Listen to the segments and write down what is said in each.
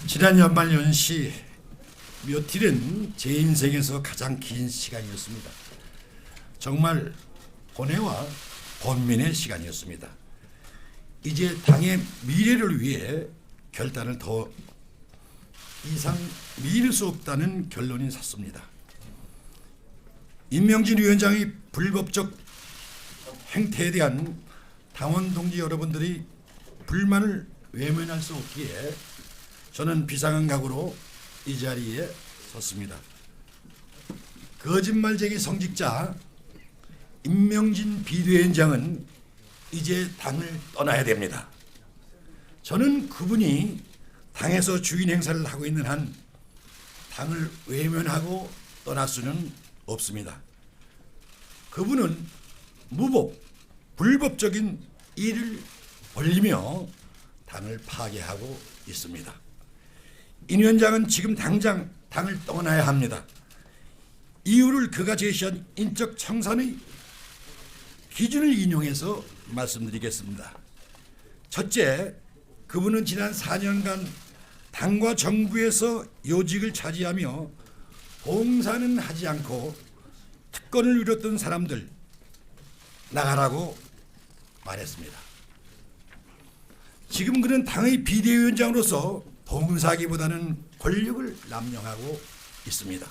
지난 연말 연시 며칠은 제 인생에서 가장 긴 시간이었습니다. 정말 본회와 본민의 시간이었습니다. 이제 당의 미래를 위해 결단을 더 이상 미룰 수 없다는 결론이 섰습니다. 임명진 위원장의 불법적 행태에 대한 당원 동지 여러분들이 불만을 외면할 수 없기에 저는 비상한 각오로 이 자리에 섰습니다. 거짓말쟁이 성직자 임명진 비대위원장은 이제 당을 떠나야 됩니다. 저는 그분이 당에서 주인 행사를 하고 있는 한 당을 외면하고 떠날 수는 없습니다. 그분은 무법, 불법적인 일을 벌리며 당을 파괴하고 있습니다. 임 위원장은 지금 당장 당을 떠나야 합니다. 이유를 그가 제시한 인적 청산의 기준을 인용해서 말씀드리겠습니다. 첫째, 그분은 지난 4년간 당과 정부에서 요직을 차지하며 봉사는 하지 않고 특권을 누렸던 사람들 나가라고 말했습니다. 지금 그는 당의 비대위원장으로서 봉사하기보다는 권력을 남용하고 있습니다.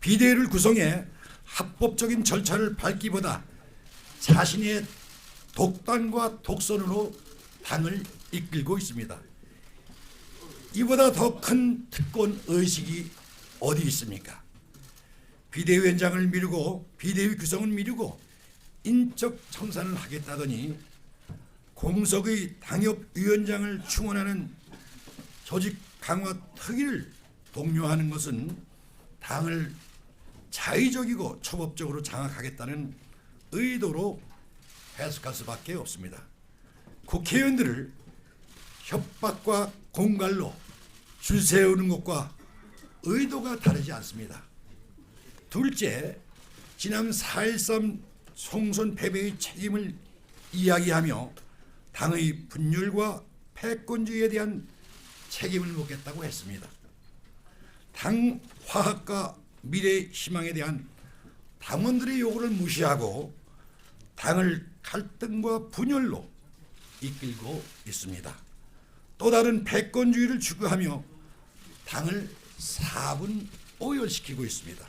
비대위를 구성해 합법적인 절차를 밟기보다 자신의 독단과 독선으로 당을 이끌고 있습니다. 이보다 더 큰 특권 의식이 어디 있습니까? 비대위원장을 미루고 비대위 구성을 미루고 인적 청산을 하겠다더니 공석의 당협위원장을 충원하는 조직 강화 특위를 독려하는 것은 당을 자의적이고 초법적으로 장악하겠다는 의도로 해석할 수밖에 없습니다. 국회의원들을 협박과 공갈로 줄 세우는 것과 의도가 다르지 않습니다. 둘째, 지난 4.13 총선 패배의 책임을 이야기하며 당의 분열과 패권주의에 대한 책임을 묻겠다고 했습니다. 당 화합과 미래 희망에 대한 당원들의 요구를 무시하고 당을 갈등과 분열로 이끌고 있습니다. 또 다른 패권주의를 추구하며 당을 4분 오열시키고 있습니다.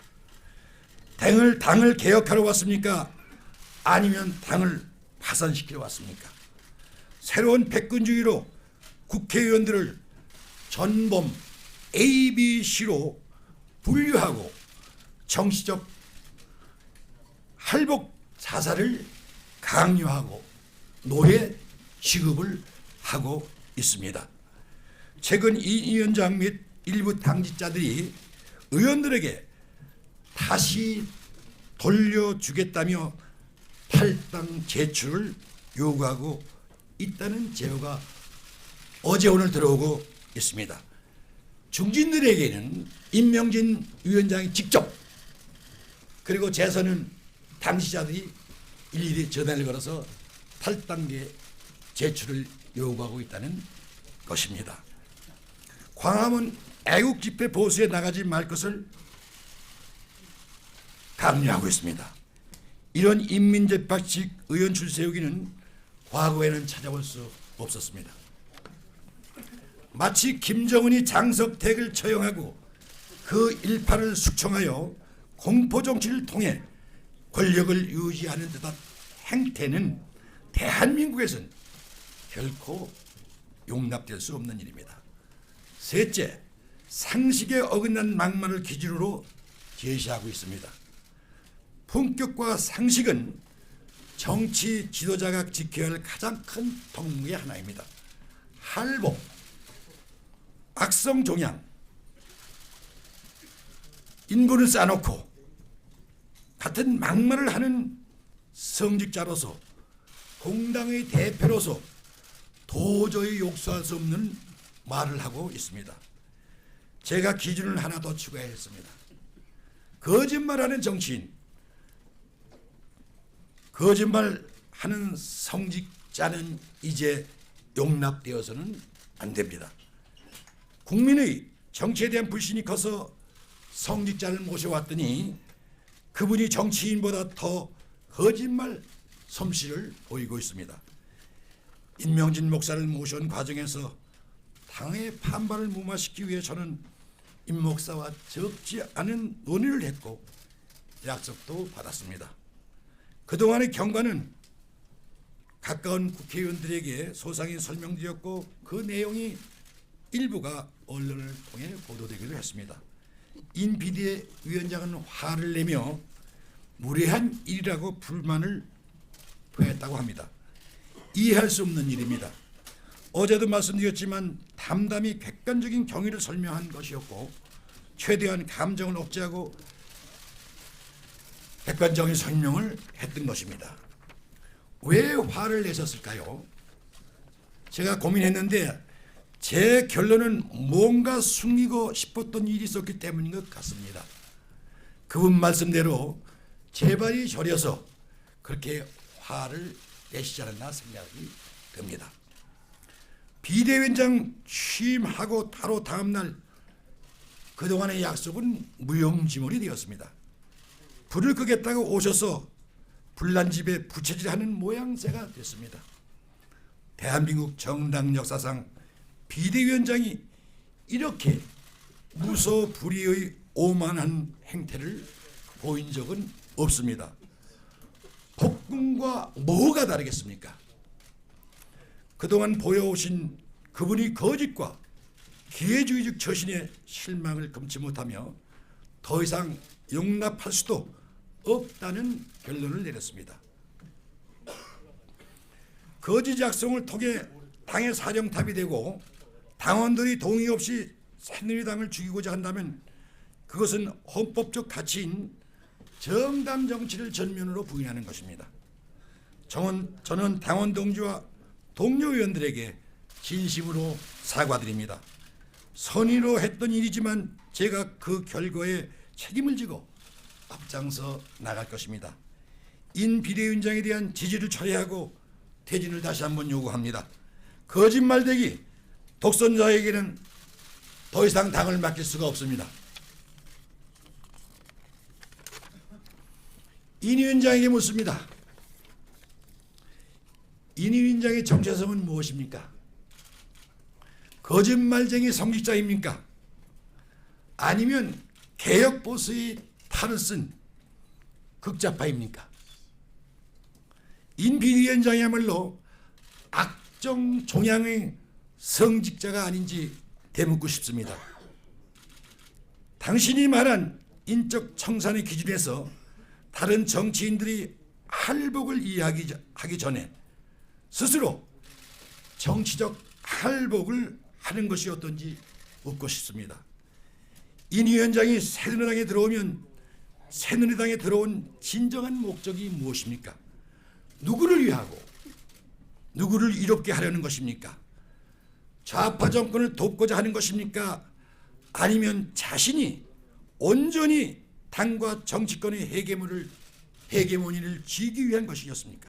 당을 개혁하러 왔습니까? 아니면 당을 파산시키러 왔습니까? 새로운 패권주의로 국회의원들을 전범 ABC로 분류하고 정치적 할복 자살을 강요하고 노예 취급을 하고 있습니다. 최근 이 위원장 및 일부 당직자들이 의원들에게 다시 돌려주겠다며 탈당 제출을 요구하고 있다는 제보가 어제 오늘 들어오고 있습니다. 중진들에게는 임명진 위원장이 직접 그리고 재선은 당시자들이 일일이 전화를 걸어서 탈당계 제출을 요구하고 있다는 것입니다. 광화문 애국집회 보수에 나가지 말 것을 강요하고 있습니다. 이런 인민재판식 의원 줄 세우기는 과거에는 찾아볼 수 없었습니다. 마치 김정은이 장석택을 처형하고 그 일파를 숙청하여 공포정치를 통해 권력을 유지하는 듯한 행태는 대한민국에서는 결코 용납될 수 없는 일입니다. 셋째, 상식에 어긋난 막말을 기준으로 제시하고 있습니다. 품격과 상식은 정치 지도자가 지켜야 할 가장 큰 덕목의 하나입니다. 할복, 악성 종양, 인분을 쌓아놓고 같은 막말을 하는 성직자로서 공당의 대표로서 도저히 욕설할 수 없는 말을 하고 있습니다. 제가 기준을 하나 더 추가했습니다. 거짓말하는 정치인, 거짓말하는 성직자는 이제 용납되어서는 안 됩니다. 국민의 정치에 대한 불신이 커서 성직자를 모셔왔더니 그분이 정치인보다 더 거짓말 솜씨를 보이고 있습니다. 임명진 목사를 모셔온 과정에서 당의 반발을 무마시키기 위해 저는 임 목사와 적지 않은 논의를 했고 약속도 받았습니다. 그동안의 경과는 가까운 국회의원들에게 소상히 설명드렸고 그 내용이 일부가 언론을 통해 보도되기도 했습니다. 인 비대위원장은 화를 내며 무례한 일이라고 불만을 표했다고 합니다. 이해할 수 없는 일입니다. 어제도 말씀드렸지만 담담히 객관적인 경위를 설명한 것이었고 최대한 감정을 억제하고 객관적인 설명을 했던 것입니다. 왜 화를 내셨을까요? 제가 고민했는데 제 결론은 뭔가 숨기고 싶었던 일이 있었기 때문인 것 같습니다. 그분 말씀대로 재발이 저려서 그렇게 화를 내시지 않았나 생각이 듭니다. 비대위원장 취임하고 바로 다음 날 그동안의 약속은 무용지물이 되었습니다. 불을 끄겠다고 오셔서 불난 집에 부채질하는 모양새가 됐습니다. 대한민국 정당 역사상 비대위원장이 이렇게 무소불위의 오만한 행태를 보인 적은 없습니다. 폭군과 뭐가 다르겠습니까? 그동안 보여오신 그분이 거짓과 기회주의적 처신에 실망을 금치 못하며 더 이상 용납할 수도 없다는 결론을 내렸습니다. 거짓 약속을 통해 당의 사령탑이 되고 당원들이 동의 없이 새누리당을 죽이고자 한다면 그것은 헌법적 가치인 정당 정치를 전면으로 부인하는 것입니다. 저는 당원 동지와 동료 의원들에게 진심으로 사과드립니다. 선의로 했던 일이지만 제가 그 결과에 책임을 지고 앞장서 나갈 것입니다. 인 비대위원장에 대한 지지를 철회하고 퇴진을 다시 한번 요구합니다. 거짓말대기 독선자에게는 더 이상 당을 맡길 수가 없습니다. 인 위원장에게 묻습니다. 인 위원장의 정체성은 무엇입니까? 거짓말쟁이 성직자입니까? 아니면 개혁보수의 탈을 쓴 극좌파입니까? 인 비대위원장이야말로 악정 종양의 성직자가 아닌지 되묻고 싶습니다. 당신이 말한 인적 청산의 기준에서 다른 정치인들이 할복을 이야기하기 전에 스스로 정치적 할복을 하는 것이 어떤지 묻고 싶습니다. 인 위원장이 새누리당에 들어오면 새누리당에 들어온 진정한 목적이 무엇입니까? 누구를 위하고 누구를 이롭게 하려는 것입니까? 좌파 정권을 돕고자 하는 것입니까? 아니면 자신이 온전히 당과 정치권의 헤게모니를 쥐기 위한 것이었습니까?